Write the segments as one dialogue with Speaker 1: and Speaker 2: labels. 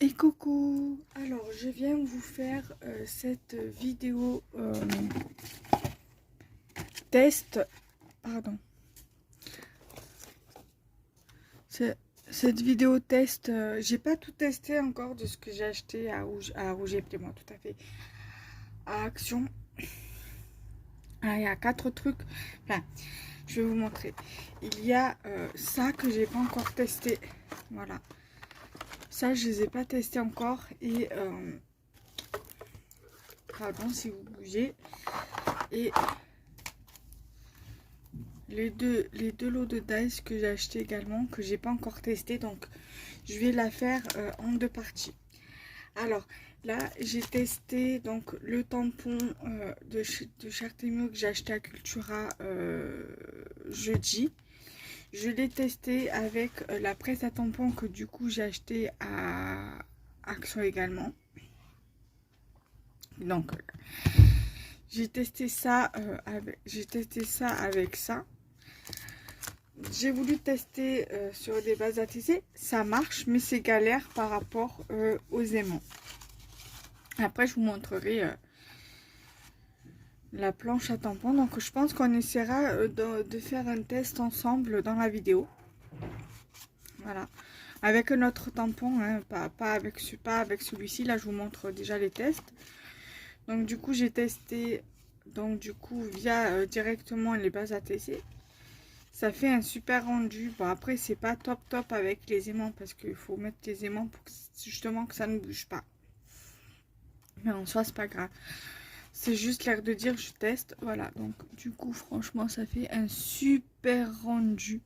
Speaker 1: Et coucou, alors je viens vous faire cette vidéo test, pardon, cette vidéo test, j'ai pas tout testé encore de ce que j'ai acheté à Rouge et Plémo, tout à fait, à Action. Ah, il y a 4 trucs, enfin, je vais vous montrer. Il y a ça que j'ai pas encore testé, voilà. Ça, je les ai pas testés encore et pardon si vous bougez. Et les deux lots de dice que j'ai acheté également, que j'ai pas encore testé, donc je vais la faire en deux parties. Alors là, j'ai testé donc le tampon de Chartemio que j'ai acheté à Cultura jeudi. Je l'ai testé avec la presse à tampons que du coup j'ai acheté à Action également. Donc j'ai testé ça avec ça. J'ai voulu tester sur des bases à tisser, ça marche, mais c'est galère par rapport aux aimants. Après, je vous montrerai la planche à tampons. Donc, je pense qu'on essaiera de faire un test ensemble dans la vidéo. Voilà. Avec notre tampon, hein, pas avec celui-ci. Là, je vous montre déjà les tests. Donc, du coup, j'ai testé via directement les bases à tisser. Ça fait un super rendu. Bon, après, c'est pas top avec les aimants parce qu'il faut mettre les aimants pour justement que ça ne bouge pas. Mais en soi, c'est pas grave. C'est juste l'air de dire je teste. Voilà, donc du coup, franchement, ça fait un super rendu.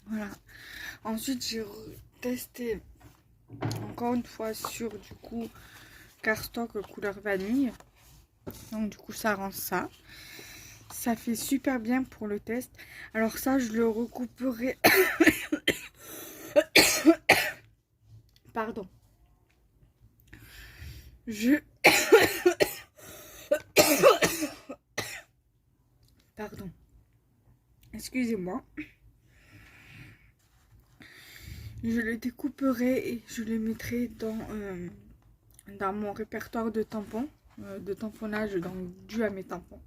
Speaker 1: Voilà. Ensuite, j'ai testé encore une fois sur du coup cardstock couleur vanille. Donc, du coup, ça rend ça. Ça fait super bien pour le test. Alors ça, je le recouperai. Pardon. Pardon. Excusez-moi. Je le découperai et je le mettrai dans mon répertoire de tampons, de tamponnage dû à mes tampons.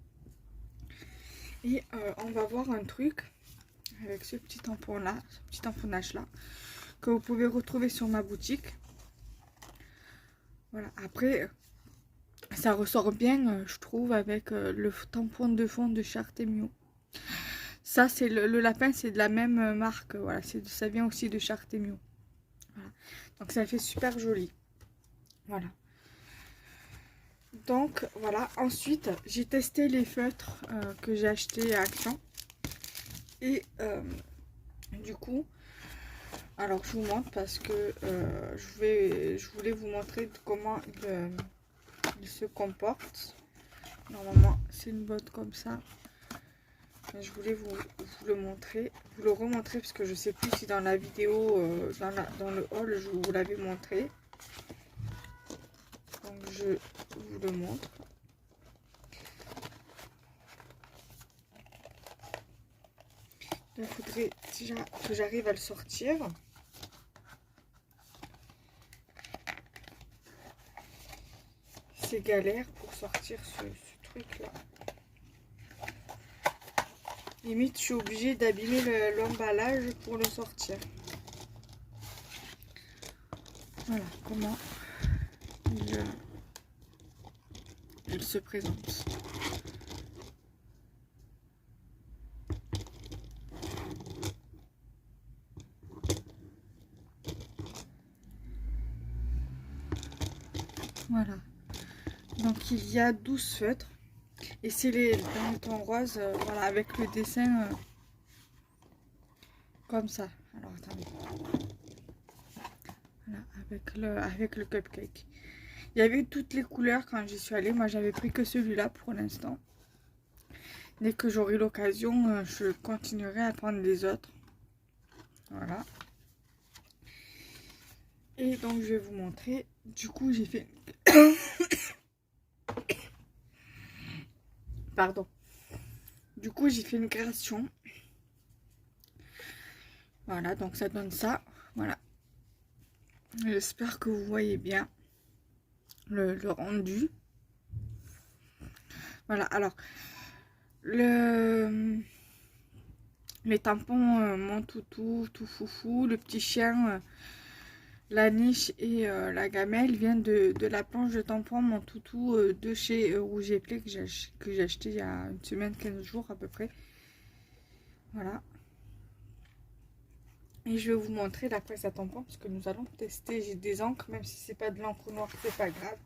Speaker 1: Et on va voir un truc avec ce petit tampon là, ce petit tamponnage là, que vous pouvez retrouver sur ma boutique. Voilà, après ça ressort bien, je trouve, avec le tampon de fond de Chartemio. Ça, c'est le lapin, c'est de la même marque, voilà, ça vient aussi de Chartemio. Voilà. Donc ça fait super joli. Voilà. Donc voilà, ensuite j'ai testé les feutres que j'ai acheté à Action. Et du coup, alors je vous montre parce que je voulais vous montrer comment il se comporte. Normalement c'est une botte comme ça. Mais je voulais vous le montrer, vous le remontrer parce que je sais plus si dans la vidéo, dans le haul, je vous l'avais montré. Donc je vous le montre. Il faudrait déjà que j'arrive à le sortir. C'est galère pour sortir ce truc là. Limite, je suis obligée d'abîmer l'emballage pour le sortir. Voilà comment il se présente. Voilà. Donc il y a 12 feutres. Et c'est dans le ton rose, voilà, avec le dessin comme ça. Alors attendez. Voilà, avec le cupcake. Il y avait toutes les couleurs quand j'y suis allée. Moi, j'avais pris que celui-là pour l'instant. Dès que j'aurai l'occasion, je continuerai à prendre les autres. Voilà. Et donc, je vais vous montrer. Du coup, j'ai fait... Pardon. Du coup, j'ai fait une création. Voilà, donc ça donne ça. Voilà. J'espère que vous voyez bien le rendu. Voilà, alors, les tampons, mon toutou, tout foufou, le petit chien, la niche et la gamelle viennent de la planche de tampons mon toutou de chez Rouge et Play que j'ai acheté il y a une semaine, 15 jours à peu près. Voilà. Et je vais vous montrer la presse à tampons parce que nous allons tester. J'ai des encres, même si c'est pas de l'encre noire, c'est pas grave.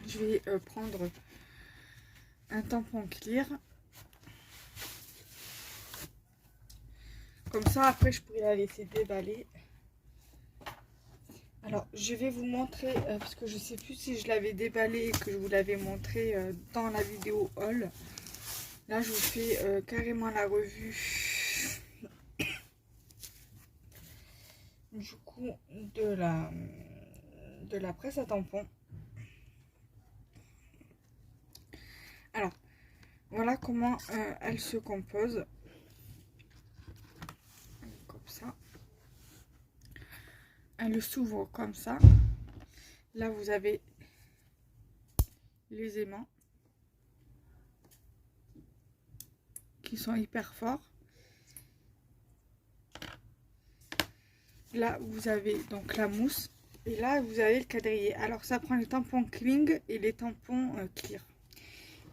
Speaker 1: Je vais prendre un tampon clear. Comme ça, après, je pourrais la laisser déballer. Alors, je vais vous montrer, parce que je sais plus si je l'avais déballé et que je vous l'avais montré dans la vidéo haul. Là, je vous fais carrément la revue du coup de la presse à tampons. Alors, voilà comment elle se compose. Comme ça. Elle s'ouvre comme ça. Là, vous avez les aimants qui sont hyper forts. Là, vous avez donc la mousse. Et là, vous avez le quadrillé. Alors, ça prend les tampons Kling et les tampons Clear.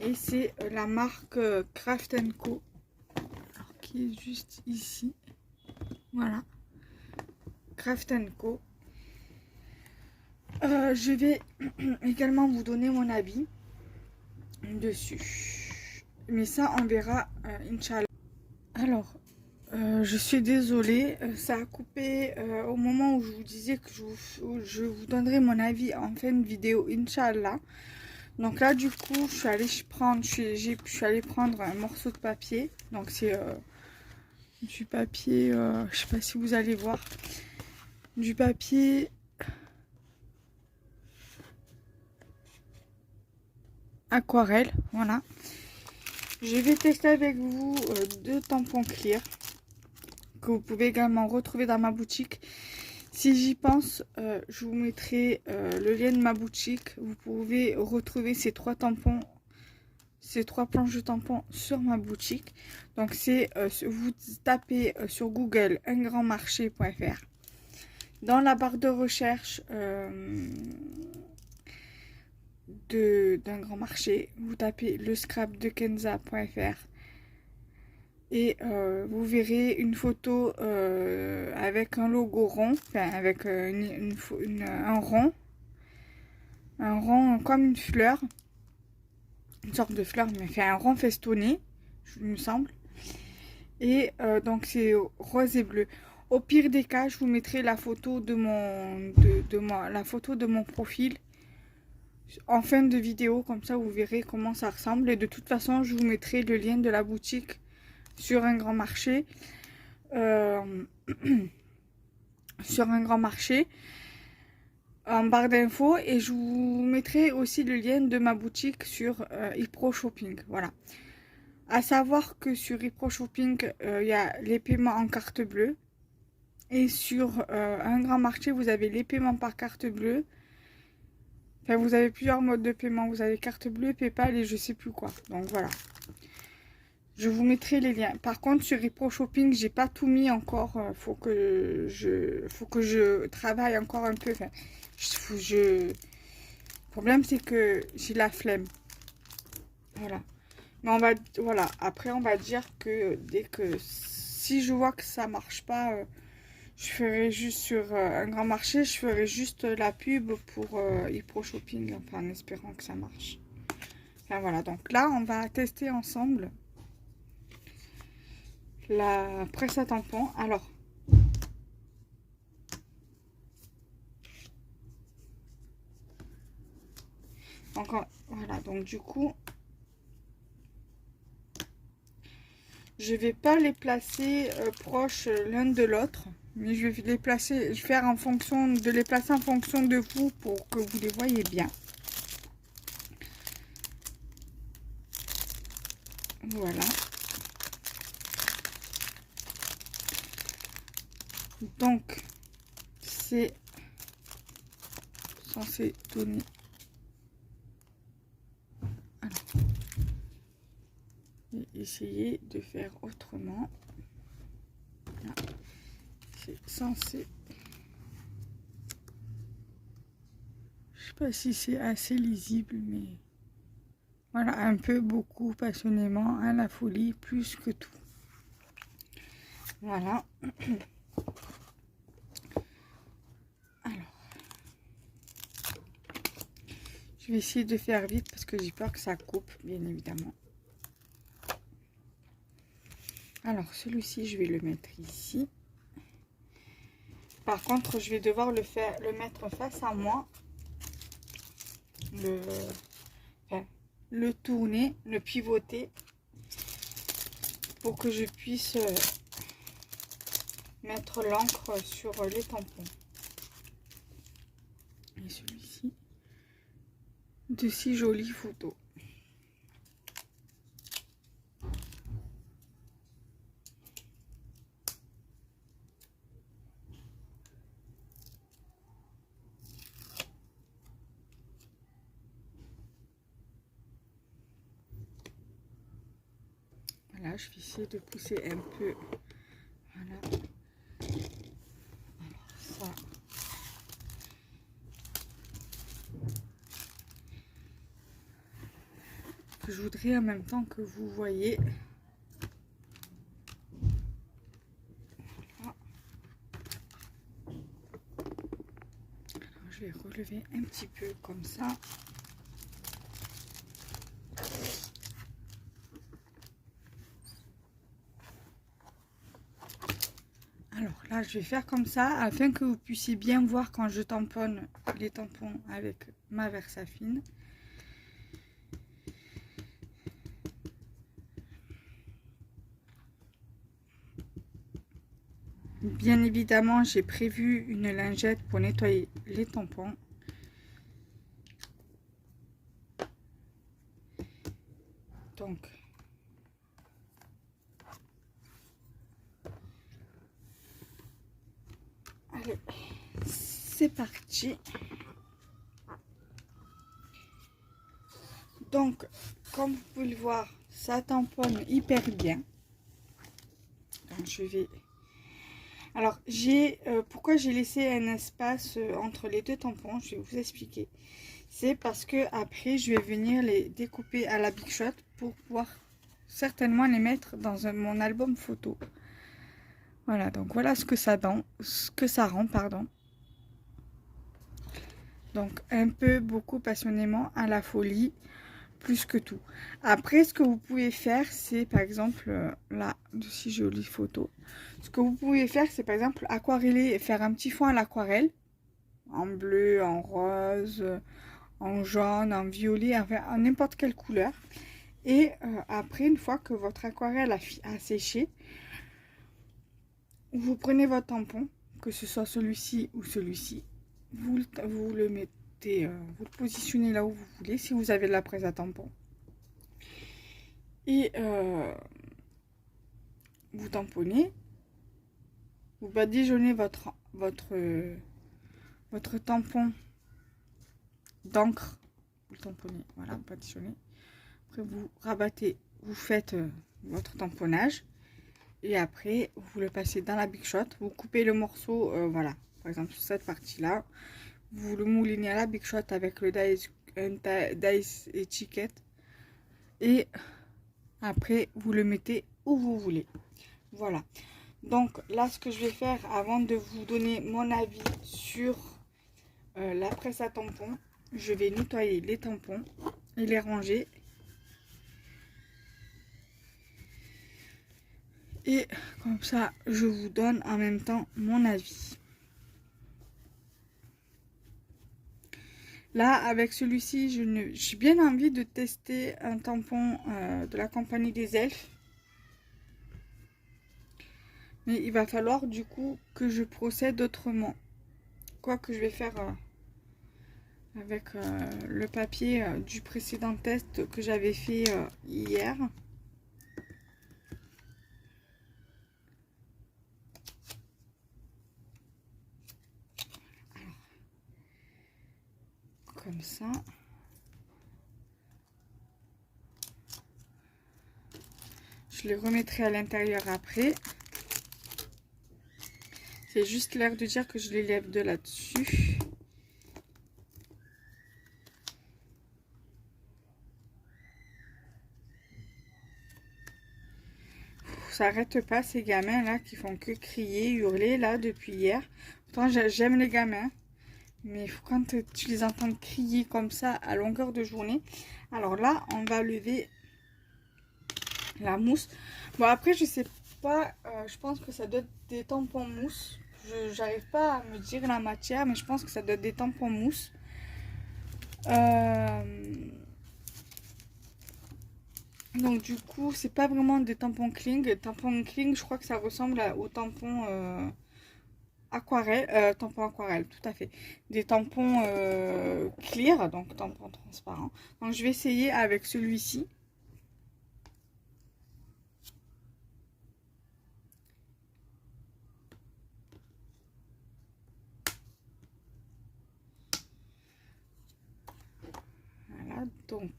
Speaker 1: Et c'est la marque Craft & Co. Alors, qui est juste ici. Voilà. Craft & Co. Je vais également vous donner mon avis dessus. Mais ça, on verra, Inch'Allah. Alors, je suis désolée, ça a coupé au moment où je vous disais que je vous donnerai mon avis en fin de vidéo, Inch'Allah. Donc là, du coup, je suis allée prendre un morceau de papier. Donc c'est du papier, je sais pas si vous allez voir, du papier aquarelle, voilà. Je vais tester avec vous deux tampons clear que vous pouvez également retrouver dans ma boutique. Si j'y pense, je vous mettrai le lien de ma boutique. Vous pouvez retrouver ces trois tampons, ces trois planches de tampons sur ma boutique. Donc c'est vous tapez sur Google ungrandmarché.fr. Dans la barre de recherche d'un grand marché, vous tapez le scrap de kenza.fr et vous verrez une photo avec un logo rond, enfin avec un rond comme une fleur, une sorte de fleur, mais fait un rond festonné, il me semble. Et donc c'est rose et bleu. Au pire des cas, je vous mettrai la photo de mon profil en fin de vidéo, comme ça vous verrez comment ça ressemble. Et de toute façon, je vous mettrai le lien de la boutique sur un grand marché. Sur un grand marché en barre d'infos, et je vous mettrai aussi le lien de ma boutique sur ePro Shopping. Voilà. À savoir que sur ePro Shopping, il y a les paiements en carte bleue. Et sur un grand marché, vous avez les paiements par carte bleue. Enfin, vous avez plusieurs modes de paiement. Vous avez carte bleue, PayPal et je sais plus quoi. Donc voilà. Je vous mettrai les liens. Par contre, sur ePro Shopping, j'ai pas tout mis encore. Faut que je travaille encore un peu. Enfin, le problème, c'est que j'ai la flemme. Voilà. Mais voilà. Après, on va dire que si je vois que ça marche pas, je ferai juste sur un grand marché, je ferai juste la pub pour ePro Shopping, enfin en espérant que ça marche. Enfin voilà, donc là on va tester ensemble la presse à tampons. Alors, encore voilà, donc du coup, je vais pas les placer proches l'un de l'autre. Mais je vais les placer, je vais faire en fonction de les placer en fonction de vous pour que vous les voyez bien. Voilà. Donc, c'est censé donner... Alors, je vais essayer de faire autrement. C'est censé... Je sais pas si c'est assez lisible, mais... Voilà, un peu, beaucoup, passionnément, à la folie, plus que tout. Voilà. Alors, je vais essayer de faire vite parce que j'ai peur que ça coupe, bien évidemment. Alors, celui-ci, je vais le mettre ici. Par contre, je vais devoir le mettre face à moi. Le tourner, le pivoter pour que je puisse mettre l'encre sur les tampons. Et celui-ci, de si jolies photos. Voilà, je vais essayer de pousser un peu. Voilà. Alors, ça. Je voudrais en même temps que vous voyez. Voilà. Alors, je vais relever un petit peu comme ça. Alors là, je vais faire comme ça afin que vous puissiez bien voir quand je tamponne les tampons avec ma Versafine. Bien évidemment, j'ai prévu une lingette pour nettoyer les tampons. Donc, allez, c'est parti. Donc, comme vous pouvez le voir, ça tamponne hyper bien. Donc, je vais... Alors, pourquoi j'ai laissé un espace entre les deux tampons, je vais vous expliquer. C'est parce que après, je vais venir les découper à la Big Shot pour pouvoir certainement les mettre dans mon album photo. Voilà, donc voilà ce que ça rend, pardon. Donc, un peu, beaucoup, passionnément, à la folie, plus que tout. Après, ce que vous pouvez faire, c'est par exemple, là, de si jolies photos. Ce que vous pouvez faire, c'est par exemple aquareller, faire un petit fond à l'aquarelle, en bleu, en rose, en jaune, en violet, enfin, en n'importe quelle couleur. Et après, une fois que votre aquarelle a séché, vous prenez votre tampon, que ce soit celui-ci ou celui-ci, vous le mettez, vous le positionnez là où vous voulez, si vous avez de la presse à tampon. Et vous tamponnez, vous badigeonnez votre tampon d'encre, vous tamponnez, voilà, badigeonnez. Après vous rabattez, vous faites votre tamponnage. Et après, vous le passez dans la Big Shot. Vous coupez le morceau, voilà. Par exemple, sur cette partie-là. Vous le moulinez à la Big Shot avec le dice étiquette. Et après, vous le mettez où vous voulez. Voilà. Donc, là, ce que je vais faire avant de vous donner mon avis sur la presse à tampons, je vais nettoyer les tampons et les ranger. Et comme ça, je vous donne en même temps mon avis. Là, avec celui-ci, j'ai bien envie de tester un tampon de la compagnie des Elfes. Mais il va falloir du coup que je procède autrement. Quoi que je vais faire avec le papier du précédent test que j'avais fait hier. comme ça. Je les remettrai à l'intérieur après. C'est juste l'air de dire que je les lève de là-dessus. Ça arrête pas ces gamins là qui font que crier, hurler là depuis hier. Pourtant j'aime les gamins. Mais quand tu les entends crier comme ça à longueur de journée. Alors là on va lever la mousse. Bon après je sais pas, je pense que ça doit être des tampons mousse. J'arrive pas à me dire la matière, mais je pense que ça doit être des tampons mousse. Donc du coup, c'est pas vraiment des tampons Kling. Tampons Kling, je crois que ça ressemble aux tampons aquarelle, tampons aquarelle, tout à fait. Des tampons clear, donc tampons transparents. Donc je vais essayer avec celui-ci. Voilà, donc...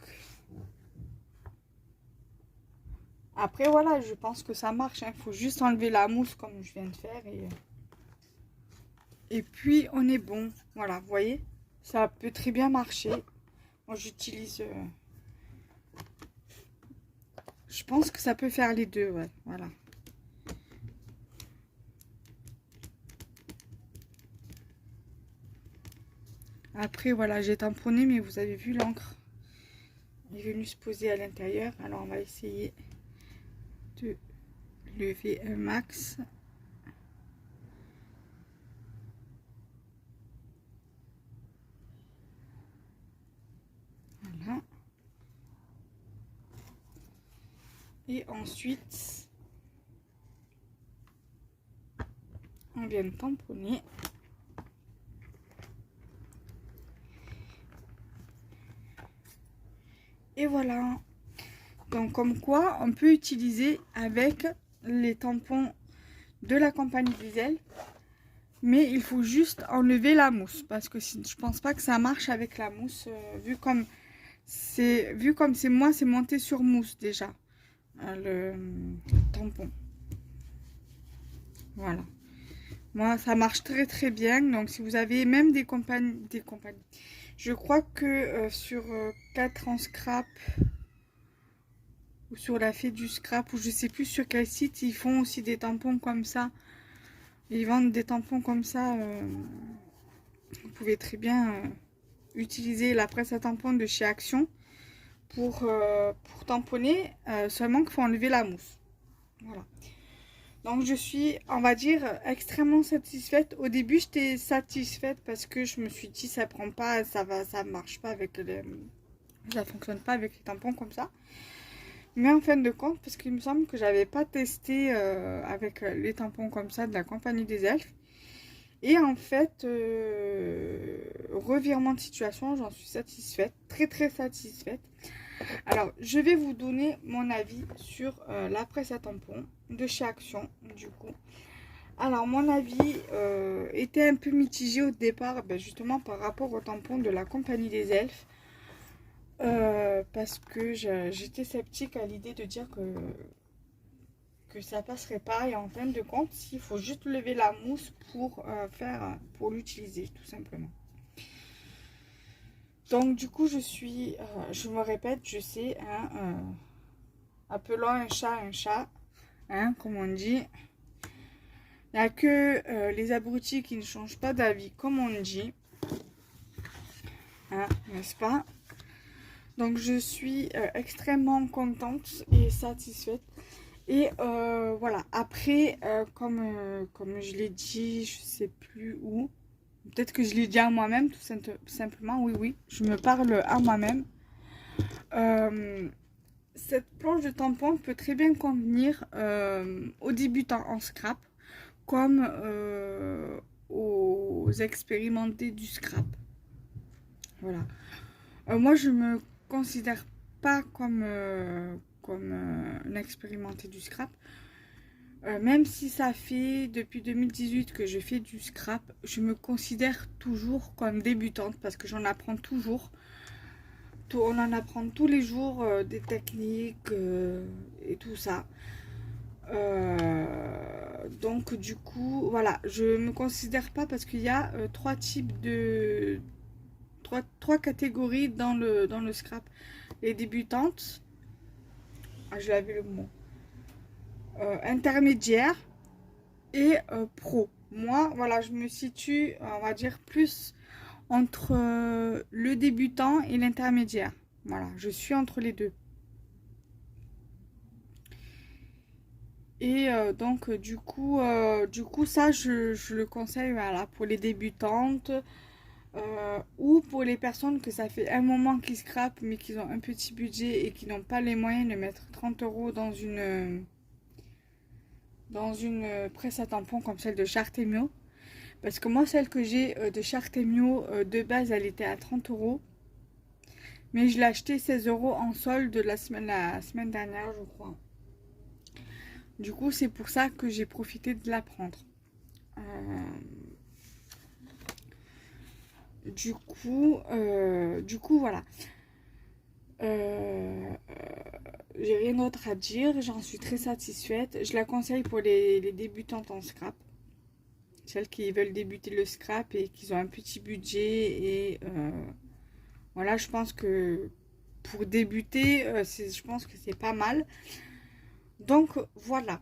Speaker 1: Après, voilà, je pense que ça marche. Il faut juste enlever la mousse comme je viens de faire. Et puis, on est bon. Voilà, vous voyez, ça peut très bien marcher. Moi, j'utilise... je pense que ça peut faire les deux, ouais. Voilà. Après, voilà, j'ai tamponné, mais vous avez vu, l'encre est venue se poser à l'intérieur. Alors, on va essayer de lever un max. Voilà. Et ensuite, on vient de tamponner. Et voilà. Donc, comme quoi, on peut utiliser avec les tampons de la compagnie Diesel. Mais il faut juste enlever la mousse. Parce que je pense pas que ça marche avec la mousse. Vu comme c'est moi, c'est monté sur mousse déjà. Le tampon. Voilà. Moi, ça marche très très bien. Donc, si vous avez même des compagnies. Je crois que sur 4 en scrap ou sur la fée du scrap ou je sais plus sur quel site, ils font aussi des tampons comme ça. Ils vendent des tampons comme ça. Vous pouvez très bien utiliser la presse à tampons de chez Action pour tamponner. Seulement qu'il faut enlever la mousse. Voilà. Donc je suis, on va dire, extrêmement satisfaite. Au début, j'étais satisfaite parce que je me suis dit, ça prend pas, ça marche pas avec les... Ça fonctionne pas avec les tampons comme ça. Mais en fin de compte, parce qu'il me semble que j'avais pas testé avec les tampons comme ça de la compagnie des elfes. Et en fait, revirement de situation, j'en suis satisfaite, très très satisfaite. Alors, je vais vous donner mon avis sur la presse à tampons de chez Action, du coup. Alors, mon avis était un peu mitigé au départ, justement par rapport au tampon de la compagnie des elfes. Parce que j'étais sceptique à l'idée de dire que ça passerait pas. Et en fin de compte, il faut juste lever la mousse pour l'utiliser, tout simplement. Donc, du coup, je me répète, je sais, hein, appelons un chat, hein, comme on dit. Il n'y a que les abrutis qui ne changent pas d'avis, comme on dit. Hein, n'est-ce pas? Donc, je suis extrêmement contente et satisfaite. Et voilà, après, comme je l'ai dit, je sais plus où. Peut-être que je l'ai dit à moi-même, tout simplement. Oui, oui, je me parle à moi-même. Cette planche de tampon peut très bien convenir aux débutants en scrap, comme aux expérimentés du scrap. Voilà. Moi, je me considère pas comme un expérimenté du scrap. Même si ça fait depuis 2018 que je fais du scrap, je me considère toujours comme débutante parce que j'en apprends toujours. On en apprend tous les jours des techniques et tout ça. Donc du coup, voilà, je me considère pas parce qu'il y a trois types de... Trois catégories dans le scrap. Les débutantes, ah, je l'avais le mot, intermédiaire et pro. Moi, voilà, je me situe, on va dire, plus entre le débutant et l'intermédiaire. Voilà, je suis entre les deux. Et donc, du coup, ça, je le conseille, voilà, pour les débutantes ou pour les personnes que ça fait un moment qu'ils scrapent, mais qu'ils ont un petit budget et qui n'ont pas les moyens de mettre 30 € dans une presse à tampons comme celle de Chartemio. Parce que moi, celle que j'ai de Chartemio, de base, elle était à 30 €. Mais je l'ai acheté 16 € en solde la semaine dernière, je crois. Du coup, c'est pour ça que j'ai profité de la prendre. Du coup, voilà. J'ai rien d'autre à dire. J'en suis très satisfaite. Je la conseille pour les débutantes en scrap. Celles qui veulent débuter le scrap et qui ont un petit budget. Et voilà, je pense que pour débuter, je pense que c'est pas mal. Donc, voilà.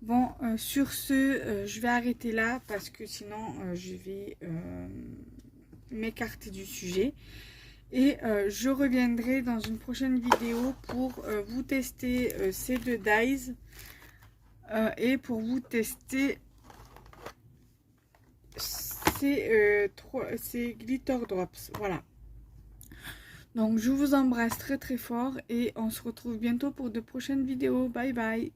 Speaker 1: Bon, sur ce, je vais arrêter là parce que sinon, je vais m'écarter du sujet. Et je reviendrai dans une prochaine vidéo pour vous tester ces deux dies et pour vous tester ces glitter drops. Voilà. Donc, je vous embrasse très très fort et on se retrouve bientôt pour de prochaines vidéos. Bye bye.